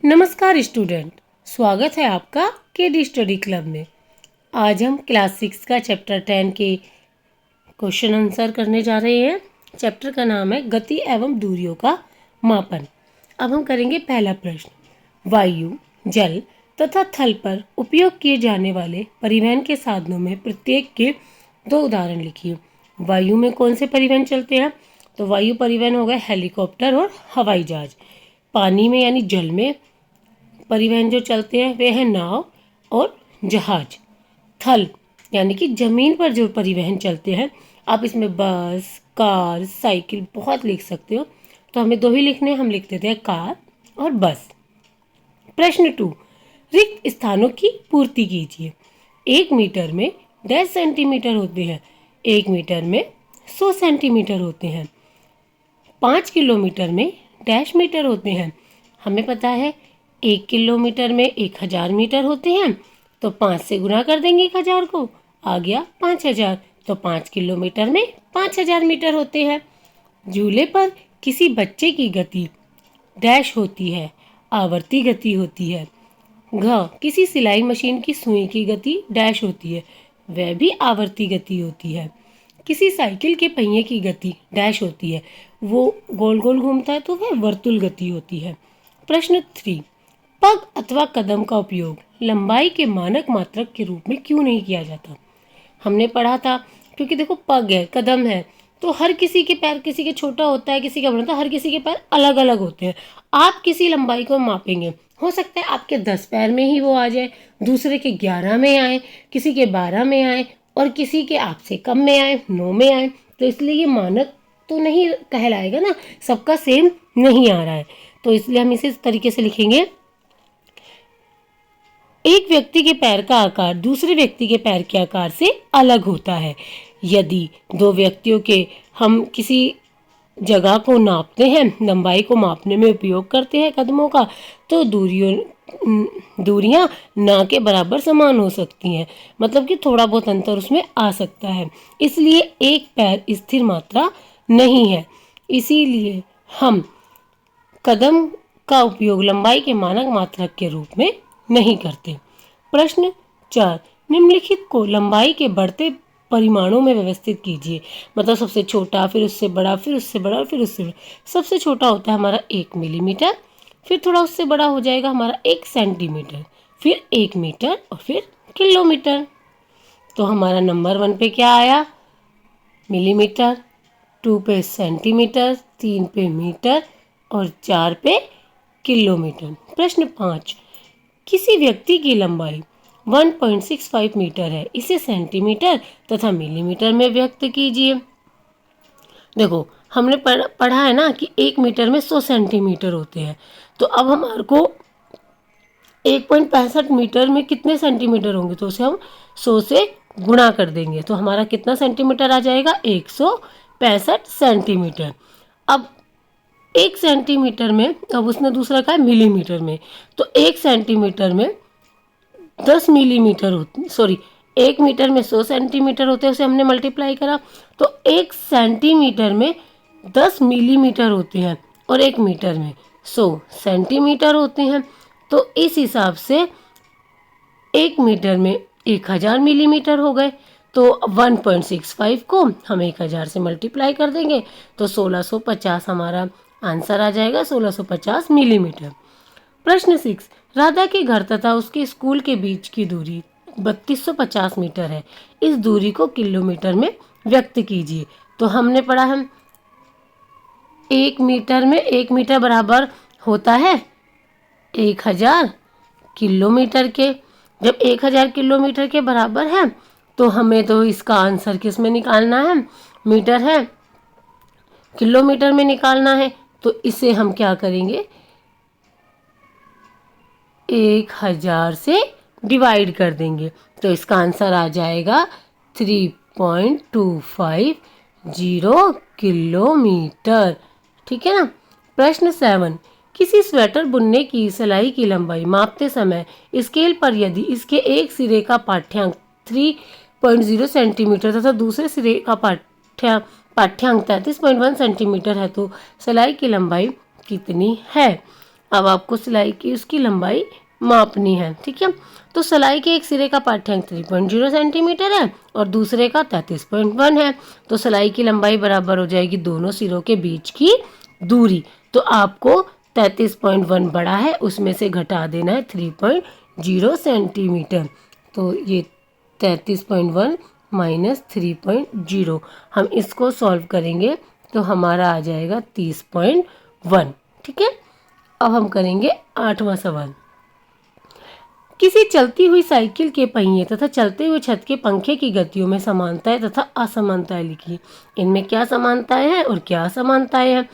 नमस्कार स्टूडेंट, स्वागत है आपका केडी स्टडी क्लब में। आज हम क्लास 6 का चैप्टर 10 के क्वेश्चन आंसर करने जा रहे हैं। चैप्टर का नाम है गति एवं दूरियों का मापन। अब हम करेंगे पहला प्रश्न। वायु, जल तथा थल पर उपयोग किए जाने वाले परिवहन के साधनों में प्रत्येक के 2 उदाहरण लिखिए। वायु में कौन से परिवहन चलते हैं? तो वायु परिवहन हो गए हेलीकॉप्टर और हवाई जहाज। पानी में यानी जल में परिवहन जो चलते हैं वे हैं नाव और जहाज। थल यानी कि जमीन पर जो परिवहन चलते हैं, आप इसमें बस, कार, साइकिल बहुत लिख सकते हो, तो हमें 2 ही लिखने हैं, हम लिख देते हैं कार और बस। प्रश्न 2, रिक्त स्थानों की पूर्ति कीजिए। 1 मीटर में 10 सेंटीमीटर होते हैं, 1 मीटर में 100 सेंटीमीटर होते हैं, 5 किलोमीटर में डैश मीटर होते हैं। हमें पता है 1 किलोमीटर में 1000 मीटर होते हैं, तो 5 से गुणा कर देंगे 1000 को, आ गया 5000, तो 5 किलोमीटर में 5000 मीटर होते हैं। झूले पर किसी बच्चे की गति डैश होती है, आवर्ती गति होती है। किसी सिलाई मशीन की सुई की गति डैश होती है, वह भी आवर्ती गति होती है। किसी साइकिल के पहिए की गति डैश होती है, वो गोल गोल घूमता है, तो वह वर्तुल गति होती है। प्रश्न 3, पग अथवा कदम का उपयोग लंबाई के मानक मात्रक के रूप में क्यों नहीं किया जाता? हमने पढ़ा था, क्योंकि देखो पग है, कदम है, तो हर किसी के पैर, किसी के छोटा होता है, किसी का बड़ा होता है, हर किसी के पैर अलग अलग होते हैं। आप किसी लंबाई को मापेंगे, हो सकता है आपके 10 पैर में ही वो आ जाए, दूसरे के 11 में आए, किसी के 12 में आए और किसी के आपसे कम में आए, 9 में आए। तो इसलिए ये मानक तो नहीं कहलाएगा ना, सबका सेम नहीं आ रहा है, तो इसलिए हम इसे इस तरीके से लिखेंगे। एक व्यक्ति के पैर का आकार दूसरे व्यक्ति के पैर के आकार से अलग होता है। यदि 2 व्यक्तियों के हम किसी जगह को नापते हैं, लंबाई को मापने में उपयोग करते हैं कदमों का, तो दूरियां ना के बराबर समान हो सकती हैं, मतलब कि थोड़ा बहुत अंतर उसमें आ सकता है। इसलिए एक पैर स्थिर मात्रा नहीं है, इसीलिए हम कदम का उपयोग लंबाई के मानक मात्रक के रूप में नहीं करते। प्रश्न 4, निम्नलिखित को लंबाई के बढ़ते परिमाणों में व्यवस्थित कीजिए। मतलब सबसे छोटा, फिर उससे बड़ा, फिर उससे बड़ा, फिर उससे बड़ा। सबसे छोटा होता है हमारा 1 मिलीमीटर, फिर थोड़ा उससे बड़ा हो जाएगा हमारा 1 सेंटीमीटर, फिर 1 मीटर और फिर किलोमीटर। तो हमारा नंबर 1 पे क्या आया? मिलीमीटर, 2 पे सेंटीमीटर, 3 पे मीटर और 4 पे किलोमीटर। प्रश्न 5, किसी व्यक्ति की लंबाई 1.65 मीटर है, इसे सेंटीमीटर तथा मिलीमीटर में व्यक्त कीजिए। देखो हमने पढ़ा है ना कि 1 मीटर में 100 सेंटीमीटर होते हैं, तो अब हमारे को 1.65 मीटर में कितने सेंटीमीटर होंगे, तो उसे हम 100 से गुणा कर देंगे, तो हमारा कितना सेंटीमीटर आ जाएगा? 165 सेंटीमीटर। अब 1 सेंटीमीटर में, अब उसने दूसरा कहा मिलीमीटर में, तो 1 सेंटीमीटर में 10 मिलीमीटर होती, सॉरी 1 मीटर में 100 सेंटीमीटर होते हैं, उसे हमने मल्टीप्लाई करा, तो 1 सेंटीमीटर में 10 मिलीमीटर होते हैं और 1 मीटर में 100 सेंटीमीटर होते हैं। तो इस हिसाब से 1 मीटर में 1000 मिलीमीटर हो गए, तो 1.65 को हम 1000 से मल्टीप्लाई कर देंगे, तो 1650 हमारा आंसर आ जाएगा, 1650 मिलीमीटर। प्रश्न 6, राधा के घर तथा उसके स्कूल के बीच की दूरी 3250 मीटर है, इस दूरी को किलोमीटर में व्यक्त कीजिए। तो हमने पढ़ा है 1 मीटर में 1 मीटर बराबर होता है 1000 किलोमीटर के। जब 1000 किलोमीटर के बराबर है, तो हमें तो इसका आंसर किस में निकालना है? मीटर है, किलोमीटर में निकालना है, तो इसे हम क्या करेंगे? 1000 से डिवाइड कर देंगे, तो इसका आंसर आ जाएगा 3.250 किलोमीटर। ठीक है ना। प्रश्न 7, किसी स्वेटर बुनने की सिलाई की लंबाई मापते समय स्केल पर यदि इसके एक सिरे का पाठ्यांक 3.0 सेंटीमीटर तथा दूसरे सिरे का पाठ्यांक 33.1 सेंटीमीटर है, तो सिलाई की लंबाई कितनी है? अब आपको सिलाई की उसकी लंबाई मापनी है, ठीक है। तो सिलाई के एक सिरे का पाठ्यांक 3.0 सेंटीमीटर है और दूसरे का 33.1 है। तो सिलाई की लंबाई बराबर हो जाएगी दोनों सिरों के बीच की दूरी। तो आपको 33.1 बड़ा है, उसमें से घटा देना है 3.0 सेंटीमीटर। तो ये 33.1 माइनस 3.0, हम इसको सॉल्व करेंगे तो हमारा आ जाएगा 30.1, ठीक है। अब हम करेंगे 8वां सवाल। किसी चलती हुई साइकिल के पहिए तथा चलते हुए छत के पंखे की गतियों में समानताएं तथा असमानताएं लिखिए। इनमें क्या समानताएं हैं और क्या असमानताएं हैं।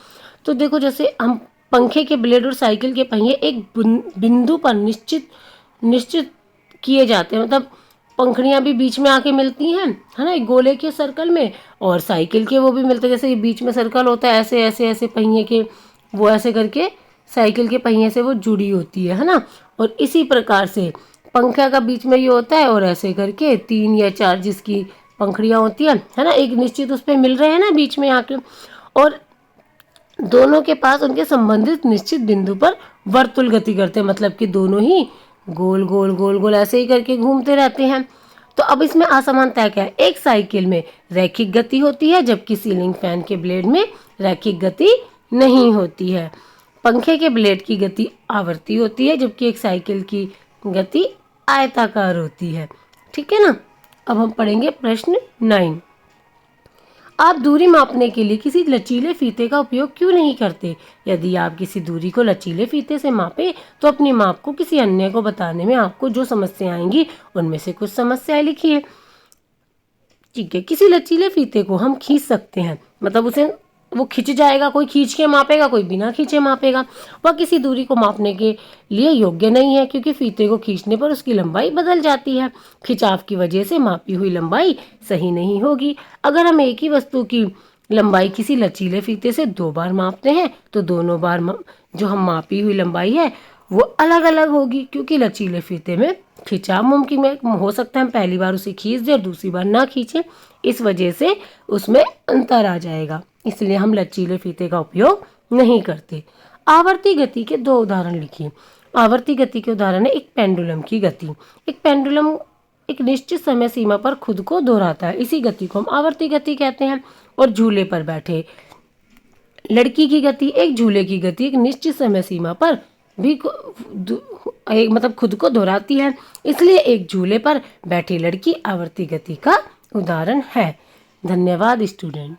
तो देखो, जैसे हम पंखे के ब्लेड और साइकिल के पहिए एक बिंदु पर निश्चित निश्चित किए जाते हैं, मतलब पंखड़ियां भी बीच में आके मिलती हैं, है ना, एक गोले के सर्कल में, और साइकिल के वो भी मिलते हैं, जैसे ये बीच में सर्कल होता है, ऐसे ऐसे ऐसे पहिए के, वो ऐसे करके साइकिल के पहिए से वो जुड़ी होती है ना। और इसी प्रकार से पंखा का बीच में ये होता है और ऐसे करके 3 या 4 जिसकी पंखड़ियाँ होती है ना, एक निश्चित उस पर मिल रहे हैं ना बीच में आके, और दोनों के पास उनके संबंधित निश्चित बिंदु पर वर्तुल गति करते हैं, मतलब कि दोनों ही गोल गोल गोल गोल ऐसे ही करके घूमते रहते हैं। तो अब इसमें असमानता क्या है। एक साइकिल में रैखिक गति होती है जबकि सीलिंग फैन के ब्लेड में रैखिक गति नहीं होती है। पंखे के ब्लेड की गति आवर्ती होती है जबकि एक साइकिल की गति आयताकार होती है, ठीक है ना। अब हम पढ़ेंगे प्रश्न 9। आप दूरी मापने के लिए किसी लचीले फीते का उपयोग क्यों नहीं करते। यदि आप किसी दूरी को लचीले फीते से मापें तो अपनी माप को किसी अन्य को बताने में आपको जो समस्या आएंगी उनमें से कुछ समस्याएं लिखिए। ठीक है, किसी लचीले फीते को हम खींच सकते हैं, मतलब उसे वो खिंच जाएगा, कोई खींच के मापेगा, कोई बिना खींचे मापेगा। वह किसी दूरी को मापने के लिए योग्य नहीं है क्योंकि फीते को खींचने पर उसकी लंबाई बदल जाती है। खिंचाव की वजह से मापी हुई लंबाई सही नहीं होगी। अगर हम एक ही वस्तु की लंबाई किसी लचीले फीते से 2 बार मापते हैं तो दोनों बार जो हम मापी हुई लंबाई है वो अलग अलग होगी, क्योंकि लचीले फीते में खिंचाव मुमकिन हो सकता है हम पहली बार उसे खींच दें और दूसरी बार ना खींचें, इस वजह से उसमें अंतर आ जाएगा, इसलिए हम लचीले फीते का उपयोग नहीं करते। आवर्ती गति के 2 उदाहरण लिखिए। आवर्ती गति के उदाहरण है एक पेंडुलम की गति। एक पेंडुलम एक निश्चित समय सीमा पर खुद को दोहराता है, इसी गति को हम आवर्ती गति कहते हैं। और झूले पर बैठे लड़की की गति, एक झूले की गति एक निश्चित समय सीमा पर भी मतलब खुद को दोहराती है, इसलिए एक झूले पर बैठी लड़की आवर्ती गति का उदाहरण है। धन्यवाद स्टूडेंट।